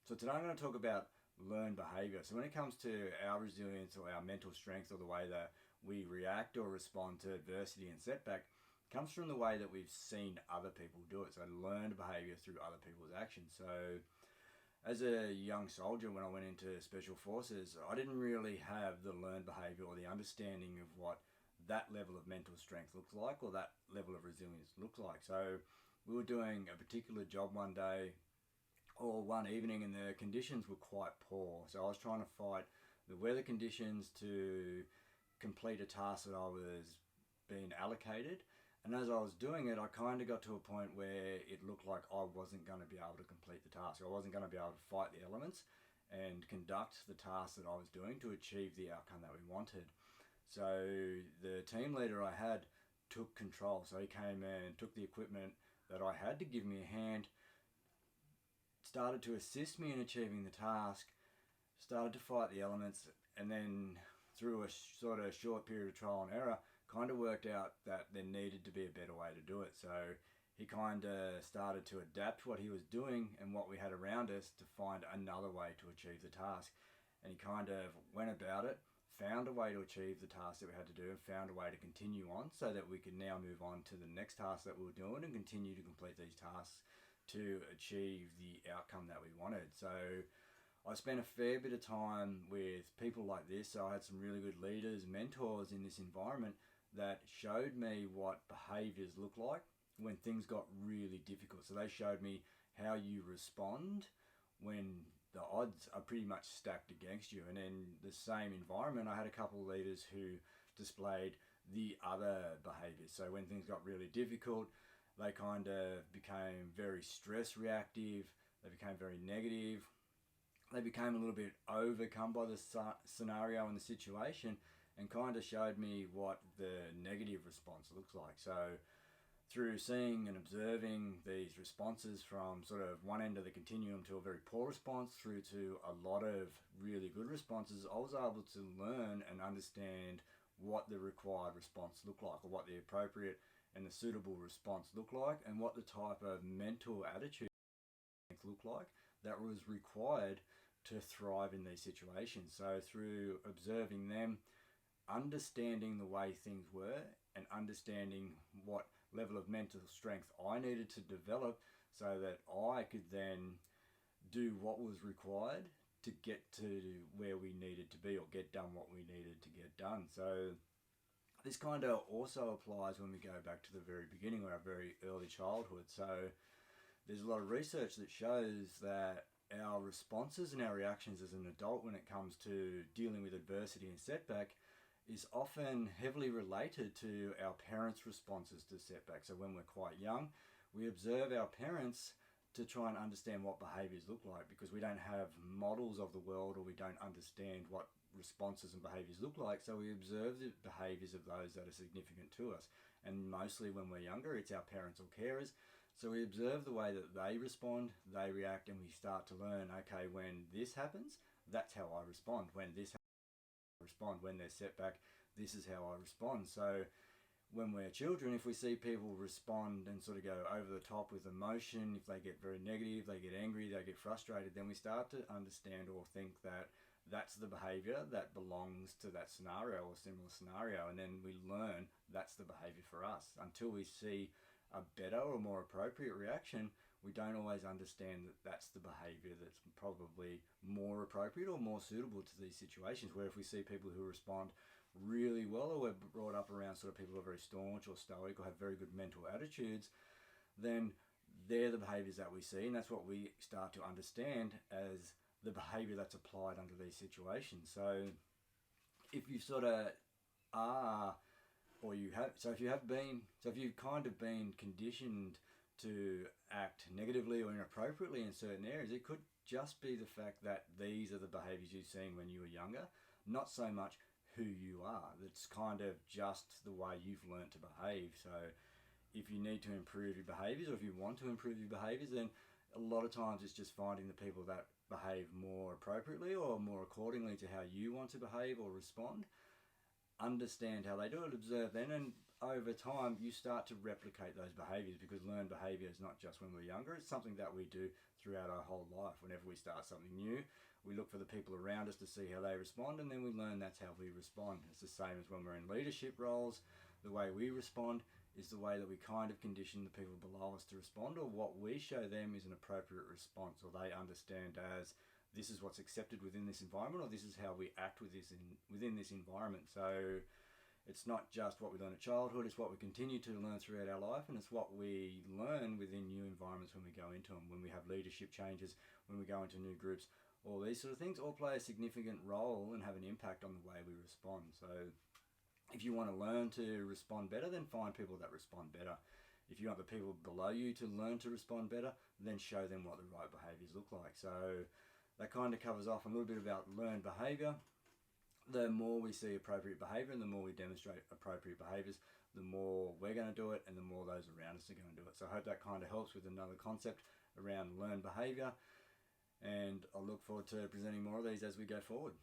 So today I'm going to talk about learned behaviour. So when it comes to our resilience or our mental strength or the way that we react or respond to adversity and setback, comes from the way that we've seen other people do it. So learned behaviour through other people's actions. So as a young soldier, when I went into special forces, I didn't really have the learned behaviour or the understanding of what that level of mental strength looks like or that level of resilience looks like. So we were doing a particular job one day or one evening, and the conditions were quite poor. So I was trying to fight the weather conditions to complete a task that I was being allocated. And as I was doing it, I kind of got to a point where it looked like I wasn't going to be able to complete the task. I wasn't going to be able to fight the elements and conduct the task that I was doing to achieve the outcome that we wanted. So the team leader I had took control. So he came and took the equipment that I had to give me a hand, started to assist me in achieving the task, started to fight the elements, and then through a sort of short period of trial and error, kind of worked out that there needed to be a better way to do it. So he kind of started to adapt what he was doing and what we had around us to find another way to achieve the task. And he kind of went about it, found a way to achieve the task that we had to do, and found a way to continue on so that we could now move on to the next task that we were doing and continue to complete these tasks to achieve the outcome that we wanted. So I spent a fair bit of time with people like this. So I had some really good leaders, mentors in this environment that showed me what behaviours look like when things got really difficult. So they showed me how you respond when the odds are pretty much stacked against you. And in the same environment, I had a couple of leaders who displayed the other behaviours. So when things got really difficult, they kind of became very stress reactive, they became very negative, they became a little bit overcome by the scenario and the situation, and kind of showed me what the negative response looks like. So through seeing and observing these responses from sort of one end of the continuum to a very poor response through to a lot of really good responses, I was able to learn and understand what the required response looked like, or what the appropriate and the suitable response looked like, and what the type of mental attitude looked like that was required to thrive in these situations. So through observing them, understanding the way things were, and understanding what level of mental strength I needed to develop so that I could then do what was required to get to where we needed to be, or get done what we needed to get done. So this kind of also applies when we go back to the very beginning, or our very early childhood. So there's a lot of research that shows that our responses and our reactions as an adult when it comes to dealing with adversity and setback is often heavily related to our parents' responses to setbacks. So when we're quite young, we observe our parents to try and understand what behaviours look like, because we don't have models of the world, or we don't understand what responses and behaviours look like. So we observe the behaviours of those that are significant to us. And mostly when we're younger, it's our parents or carers. So we observe the way that they respond, they react, and we start to learn, okay, when this happens, that's how I respond. When this happens, I respond. When there's setback, this is how I respond. So when we're children, if we see people respond and sort of go over the top with emotion, if they get very negative, they get angry, they get frustrated, then we start to understand or think that that's the behaviour that belongs to that scenario or similar scenario, and then we learn that's the behaviour for us. Until we see a better or more appropriate reaction, we don't always understand that that's the behaviour that's probably more appropriate or more suitable to these situations. Where if we see people who respond really well, or we're brought up around sort of people who are very staunch or stoic or have very good mental attitudes, then they're the behaviours that we see, and that's what we start to understand as the behaviour that's applied under these situations. So if you sort of are, or you have, so if you've kind of been conditioned to act negatively or inappropriately in certain areas, it could just be the fact that these are the behaviours you've seen when you were younger, not so much who you are. That's kind of just the way you've learnt to behave. So if you need to improve your behaviours, or if you want to improve your behaviours, then a lot of times it's just finding the people that behave more appropriately or more accordingly to how you want to behave or respond. Understand how they do it, observe them, and over time, you start to replicate those behaviours, because learned behaviour is not just when we're younger, it's something that we do throughout our whole life. Whenever we start something new, we look for the people around us to see how they respond, and then we learn that's how we respond. It's the same as when we're in leadership roles. The way we respond is the way that we kind of condition the people below us to respond, or what we show them is an appropriate response, or they understand as this is what's accepted within this environment, or this is how we act within this environment. So it's not just what we learn at childhood, it's what we continue to learn throughout our life, and it's what we learn within new environments when we go into them, when we have leadership changes, when we go into new groups. All these sort of things all play a significant role and have an impact on the way we respond. So if you want to learn to respond better, then find people that respond better. If you want the people below you to learn to respond better, then show them what the right behaviours look like. So that kind of covers off a little bit about learned behaviour. The more we see appropriate behaviour and the more we demonstrate appropriate behaviours, the more we're going to do it and the more those around us are going to do it. So I hope that kind of helps with another concept around learned behaviour, and I look forward to presenting more of these as we go forward.